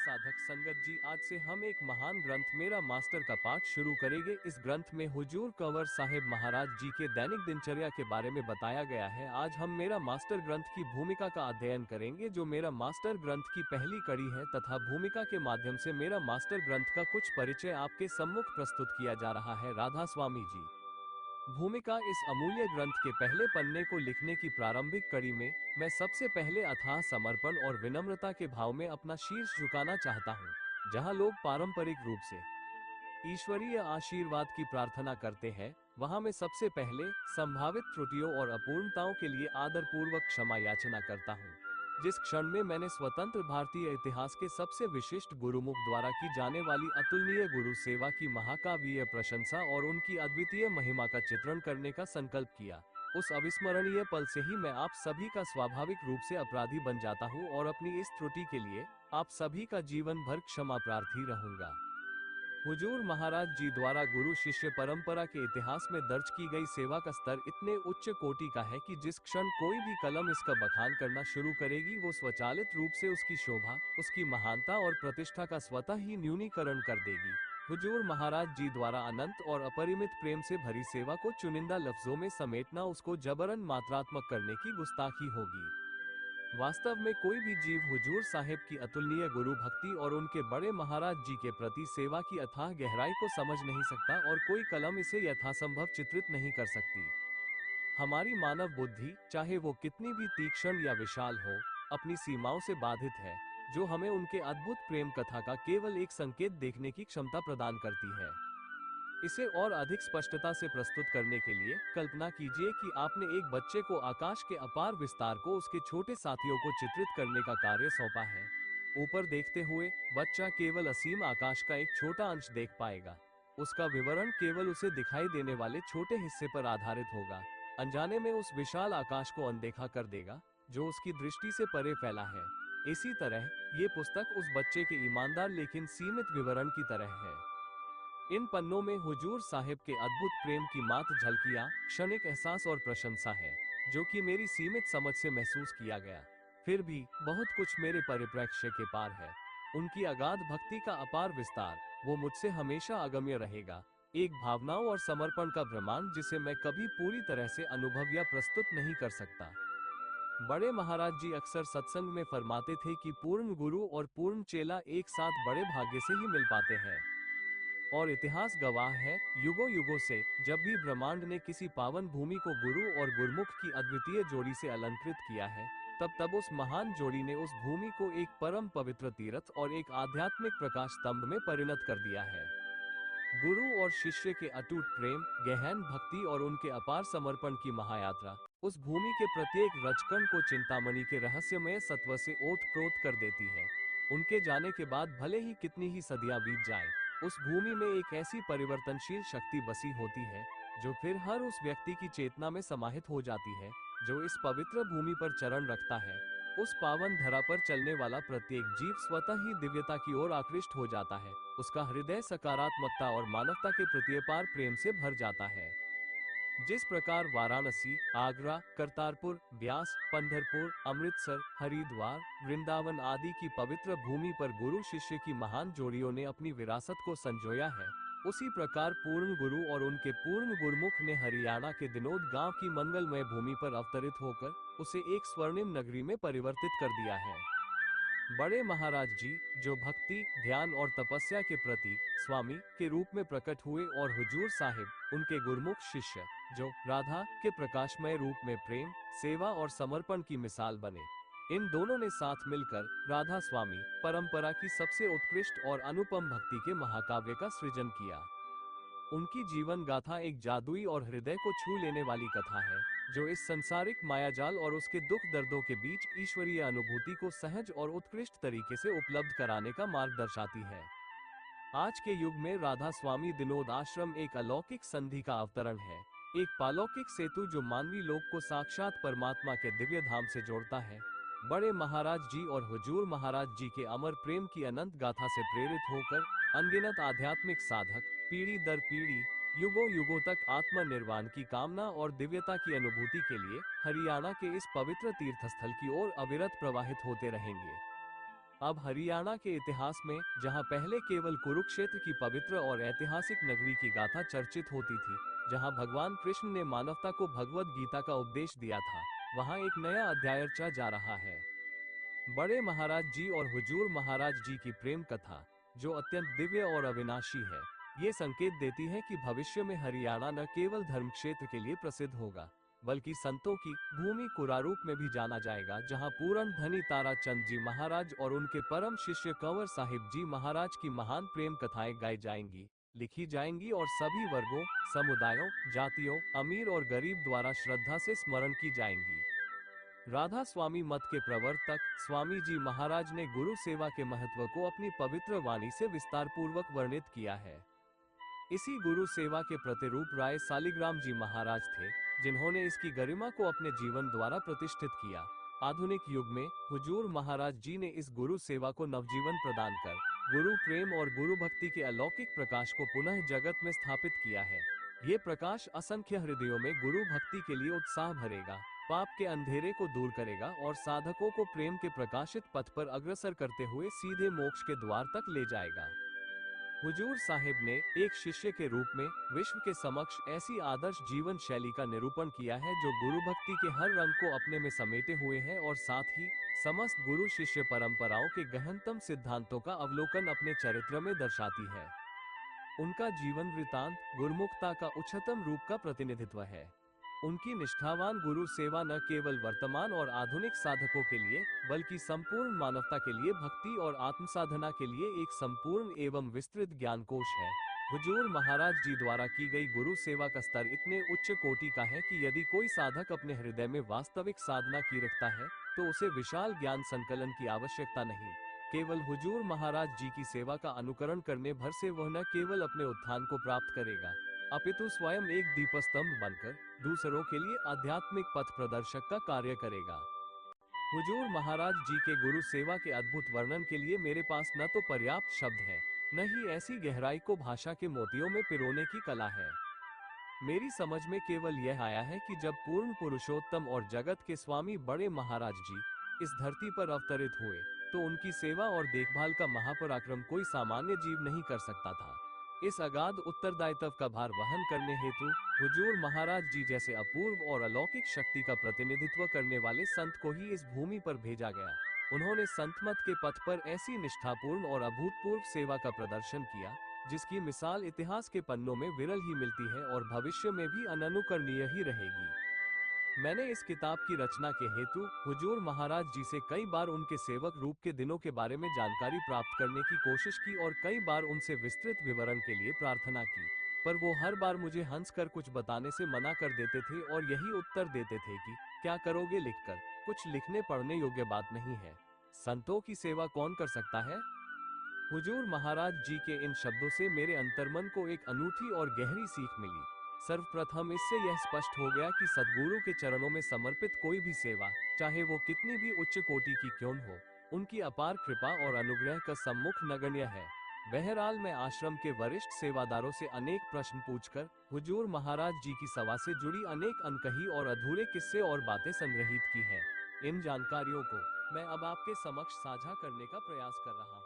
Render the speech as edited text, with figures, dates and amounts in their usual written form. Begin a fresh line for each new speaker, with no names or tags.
साधक संगत जी, आज से हम एक महान ग्रंथ मेरा मास्टर का पाठ शुरू करेंगे। इस ग्रंथ में हुजूर कंवर साहिब महाराज जी के दैनिक दिनचर्या के बारे में बताया गया है। आज हम मेरा मास्टर ग्रंथ की भूमिका का अध्ययन करेंगे, जो मेरा मास्टर ग्रंथ की पहली कड़ी है, तथा भूमिका के माध्यम से मेरा मास्टर ग्रंथ का कुछ परिचय आपके सम्मुख प्रस्तुत किया जा रहा है। राधा स्वामी जी। भूमिका। इस अमूल्य ग्रंथ के पहले पन्ने को लिखने की प्रारंभिक कड़ी में मैं सबसे पहले अथाह समर्पण और विनम्रता के भाव में अपना शीर्ष झुकाना चाहता हूँ। जहाँ लोग पारंपरिक रूप से ईश्वरीय आशीर्वाद की प्रार्थना करते हैं, वहाँ मैं सबसे पहले संभावित त्रुटियों और अपूर्णताओं के लिए आदरपूर्वक क्षमा याचना करता हूँ। जिस क्षण में मैंने स्वतंत्र भारतीय इतिहास के सबसे विशिष्ट गुरुमुख द्वारा की जाने वाली अतुलनीय गुरु सेवा की महाकाव्यीय प्रशंसा और उनकी अद्वितीय महिमा का चित्रण करने का संकल्प किया, उस अविस्मरणीय पल से ही मैं आप सभी का स्वाभाविक रूप से अपराधी बन जाता हूँ और अपनी इस त्रुटि के लिए आप सभी का जीवन भर क्षमा प्रार्थी रहूंगा। हुजूर महाराज जी द्वारा गुरु शिष्य परंपरा के इतिहास में दर्ज की गई सेवा का स्तर इतने उच्च कोटि का है कि जिस क्षण कोई भी कलम इसका बखान करना शुरू करेगी, वो स्वचालित रूप से उसकी शोभा, उसकी महानता और प्रतिष्ठा का स्वतः ही न्यूनीकरण कर देगी। हुजूर महाराज जी द्वारा अनंत और अपरिमित प्रेम से भरी सेवा को चुनिंदा लफ्जों में समेटना उसको जबरन मात्रात्मक करने की गुस्ताखी होगी। वास्तव में कोई भी जीव हुजूर साहिब की अतुलनीय गुरु भक्ति और उनके बड़े महाराज जी के प्रति सेवा की अथाह गहराई को समझ नहीं सकता, और कोई कलम इसे यथासंभव चित्रित नहीं कर सकती। हमारी मानव बुद्धि, चाहे वो कितनी भी तीक्ष्ण या विशाल हो, अपनी सीमाओं से बाधित है, जो हमें उनके अद्भुत प्रेम कथा का केवल एक संकेत देखने की क्षमता प्रदान करती है। इसे और अधिक स्पष्टता से प्रस्तुत करने के लिए कल्पना कीजिए कि आपने एक बच्चे को आकाश के अपार विस्तार को उसके छोटे साथियों को चित्रित करने का कार्य सौंपा है। ऊपर देखते हुए बच्चा केवल असीम आकाश का एक छोटा अंश देख पाएगा। उसका विवरण केवल उसे दिखाई देने वाले छोटे हिस्से पर आधारित होगा। अनजाने में उस विशाल आकाश को अनदेखा कर देगा, जो उसकी दृष्टि से परे फैला है। इसी तरह ये पुस्तक उस बच्चे के ईमानदार लेकिन सीमित विवरण की तरह है। इन पन्नों में हुजूर साहिब के अद्भुत प्रेम की मात्र झलकियां, क्षणिक एहसास और प्रशंसा है, जो कि मेरी सीमित समझ से महसूस किया गया। फिर भी बहुत कुछ मेरे परिप्रेक्ष्य के पार है। उनकी अगाध भक्ति का अपार विस्तार, वो मुझसे हमेशा अगम्य रहेगा। एक भावनाओं और समर्पण का ब्रह्मांड जिसे मैं कभी पूरी तरह से अनुभव या प्रस्तुत नहीं कर सकता। बड़े महाराज जी अक्सर सत्संग में फरमाते थे कि पूर्ण गुरु और पूर्ण चेला एक साथ बड़े भाग्य से ही मिल पाते हैं। और इतिहास गवाह है, युगों युगों से जब भी ब्रह्मांड ने किसी पावन भूमि को गुरु और गुरुमुख की अद्वितीय जोड़ी से अलंकृत किया है, तब तब उस महान जोड़ी ने उस भूमि को एक परम पवित्र तीर्थ और एक आध्यात्मिक प्रकाश स्तंभ में परिणत कर दिया है। गुरु और शिष्य के अटूट प्रेम, गहन भक्ति और उनके अपार समर्पण की महायात्रा उस भूमि के प्रत्येक रजकण को चिंतामणि के रहस्यमय सत्व से ओत-प्रोत कर देती है। उनके जाने के बाद भले ही कितनी ही सदियां बीत जाएं, उस भूमि में एक ऐसी परिवर्तनशील शक्ति बसी होती है, जो फिर हर उस व्यक्ति की चेतना में समाहित हो जाती है, जो इस पवित्र भूमि पर चरण रखता है। उस पावन धरा पर चलने वाला प्रत्येक जीव स्वतः ही दिव्यता की ओर आकृष्ट हो जाता है। उसका हृदय सकारात्मकता और मानवता के प्रति अपार प्रेम से भर जाता है। जिस प्रकार वाराणसी, आगरा, करतारपुर, ब्यास, पंढरपुर, अमृतसर, हरिद्वार, वृंदावन आदि की पवित्र भूमि पर गुरु शिष्य की महान जोड़ियों ने अपनी विरासत को संजोया है, उसी प्रकार पूर्ण गुरु और उनके पूर्ण गुरुमुख ने हरियाणा के दिनोद गांव की मंगलमय भूमि पर अवतरित होकर उसे एक स्वर्णिम नगरी में परिवर्तित कर दिया है। बड़े महाराज जी, जो भक्ति, ध्यान और तपस्या के प्रतीक स्वामी के रूप में प्रकट हुए, और हुजूर साहिब, उनके गुरुमुख शिष्य, जो राधा के प्रकाशमय रूप में प्रेम, सेवा और समर्पण की मिसाल बने। इन दोनों ने साथ मिलकर राधा स्वामी परंपरा की सबसे उत्कृष्ट और अनुपम भक्ति के महाकाव्य का सृजन किया। उनकी जीवन गाथा एक जादुई और हृदय को छू लेने वाली कथा है, जो इस संसारिक मायाजाल और उसके दुख दर्दों के बीच ईश्वरीय अनुभूति को सहज और उत्कृष्ट तरीके से उपलब्ध कराने का मार्ग दर्शाती है। आज के युग में राधा स्वामी दिनोद आश्रम एक अलौकिक संधि का अवतरण है, एक पालौकिक सेतु जो मानवी लोक को साक्षात परमात्मा के दिव्य धाम से जोड़ता है। बड़े महाराज जी और हुजूर महाराज जी के अमर प्रेम की अनंत गाथा से प्रेरित होकर अनगिनत आध्यात्मिक साधक पीढ़ी दर पीढ़ी, युगों युगों तक आत्म निर्वाण की कामना और दिव्यता की अनुभूति के लिए हरियाणा के इस पवित्र तीर्थस्थल की ओर अविरत प्रवाहित होते रहेंगे। अब हरियाणा के इतिहास में, जहां पहले केवल कुरुक्षेत्र की पवित्र और ऐतिहासिक नगरी की गाथा चर्चित होती थी, जहां भगवान कृष्ण ने मानवता को भगवद गीता का उपदेश दिया था, वहां एक नया अध्याय रचा जा रहा है। बड़े महाराज जी और हुजूर महाराज जी की प्रेम कथा, जो अत्यंत दिव्य और अविनाशी है, ये संकेत देती है कि भविष्य में हरियाणा न केवल धर्म क्षेत्र के लिए प्रसिद्ध होगा, बल्कि संतों की भूमि कुरारूप में भी जाना जाएगा, जहां पूरन धनी ताराचंद जी महाराज और उनके परम शिष्य कंवर साहिब जी महाराज की महान प्रेम कथाएं गाई जाएंगी, लिखी जाएंगी और सभी वर्गों, समुदायों, जातियों, अमीर और गरीब द्वारा श्रद्धा से स्मरण की जाएंगी। राधा स्वामी मत के प्रवर्तक स्वामी जी महाराज ने गुरु सेवा के महत्व को अपनी पवित्र वाणी से विस्तार पूर्वक वर्णित किया है। इसी गुरु सेवा के प्रतिरूप राय सालिग्राम जी महाराज थे, जिन्होंने इसकी गरिमा को अपने जीवन द्वारा प्रतिष्ठित किया। आधुनिक युग में हुजूर महाराज जी ने इस गुरु सेवा को नवजीवन प्रदान कर गुरु प्रेम और गुरु भक्ति के अलौकिक प्रकाश को पुनः जगत में स्थापित किया है। ये प्रकाश असंख्य हृदयों में गुरु भक्ति के लिए उत्साह भरेगा, पाप के अंधेरे को दूर करेगा और साधकों को प्रेम के प्रकाशित पथ पर अग्रसर करते हुए सीधे मोक्ष के द्वार तक ले जाएगा। हुजूर साहिब ने एक शिष्य के रूप में विश्व के समक्ष ऐसी आदर्श जीवन शैली का निरूपण किया है जो गुरु भक्ति के हर रंग को अपने में समेटे हुए है और साथ ही समस्त गुरु शिष्य परंपराओं के गहनतम सिद्धांतों का अवलोकन अपने चरित्र में दर्शाती है। उनका जीवन वृतांत गुरुमुखता का उच्चतम रूप का प्रतिनिधित्व है। उनकी निष्ठावान गुरु सेवा न केवल वर्तमान और आधुनिक साधकों के लिए, बल्कि संपूर्ण मानवता के लिए भक्ति और आत्मसाधना के लिए एक संपूर्ण एवं विस्तृत ज्ञानकोश है। हुजूर महाराज जी द्वारा की गई गुरु सेवा का स्तर इतने उच्च कोटि का है कि यदि कोई साधक अपने हृदय में वास्तविक साधना की रखता है, तो उसे विशाल ज्ञान संकलन की आवश्यकता नहीं। केवल हुजूर महाराज जी की सेवा का अनुकरण करने भर से वह न केवल अपने उत्थान को प्राप्त करेगा, अपितु स्वयं एक दीपस्तंभ बनकर दूसरों के लिए आध्यात्मिक पथ प्रदर्शक का कार्य करेगा। हुजूर महाराज जी के गुरु सेवा के अद्भुत वर्णन के लिए मेरे पास न तो पर्याप्त शब्द है, न ही ऐसी गहराई को भाषा के मोतियों में पिरोने की कला है। मेरी समझ में केवल यह आया है कि जब पूर्ण पुरुषोत्तम और जगत के स्वामी बड़े महाराज जी इस धरती पर अवतरित हुए, तो उनकी सेवा और देखभाल का महापराक्रम कोई सामान्य जीव नहीं कर सकता था। इस अगाध उत्तरदायित्व का भार वहन करने हेतु हुजूर महाराज जी जैसे अपूर्व और अलौकिक शक्ति का प्रतिनिधित्व करने वाले संत को ही इस भूमि पर भेजा गया। उन्होंने संतमत के पथ पर ऐसी निष्ठापूर्ण और अभूतपूर्व सेवा का प्रदर्शन किया, जिसकी मिसाल इतिहास के पन्नों में विरल ही मिलती है और भविष्य में भी अननुकरणीय ही रहेगी। मैंने इस किताब की रचना के हेतु हुजूर महाराज जी से कई बार उनके सेवक रूप के दिनों के बारे में जानकारी प्राप्त करने की कोशिश की और कई बार उनसे विस्तृत विवरण के लिए प्रार्थना की, पर वो हर बार मुझे हंसकर कुछ बताने से मना कर देते थे और यही उत्तर देते थे कि क्या करोगे लिखकर, कुछ लिखने पढ़ने योग्य बात नहीं है। संतों की सेवा कौन कर सकता है? हुजूर महाराज जी के इन शब्दों से मेरे अंतर्मन को एक अनूठी और गहरी सीख मिली। सर्वप्रथम इससे यह स्पष्ट हो गया कि सद्गुरु के चरणों में समर्पित कोई भी सेवा, चाहे वो कितनी भी उच्च कोटि की क्यों न हो, उनकी अपार कृपा और अनुग्रह का सम्मुख नगण्य है। बहरहाल मैं आश्रम के वरिष्ठ सेवादारों से अनेक प्रश्न पूछकर हुजूर महाराज जी की सभा से जुड़ी अनेक अनकही और अधूरे किस्से और बातें संग्रहित की हैं। इन जानकारियों को मैं अब आपके समक्ष साझा करने का प्रयास कर रहा हूँ।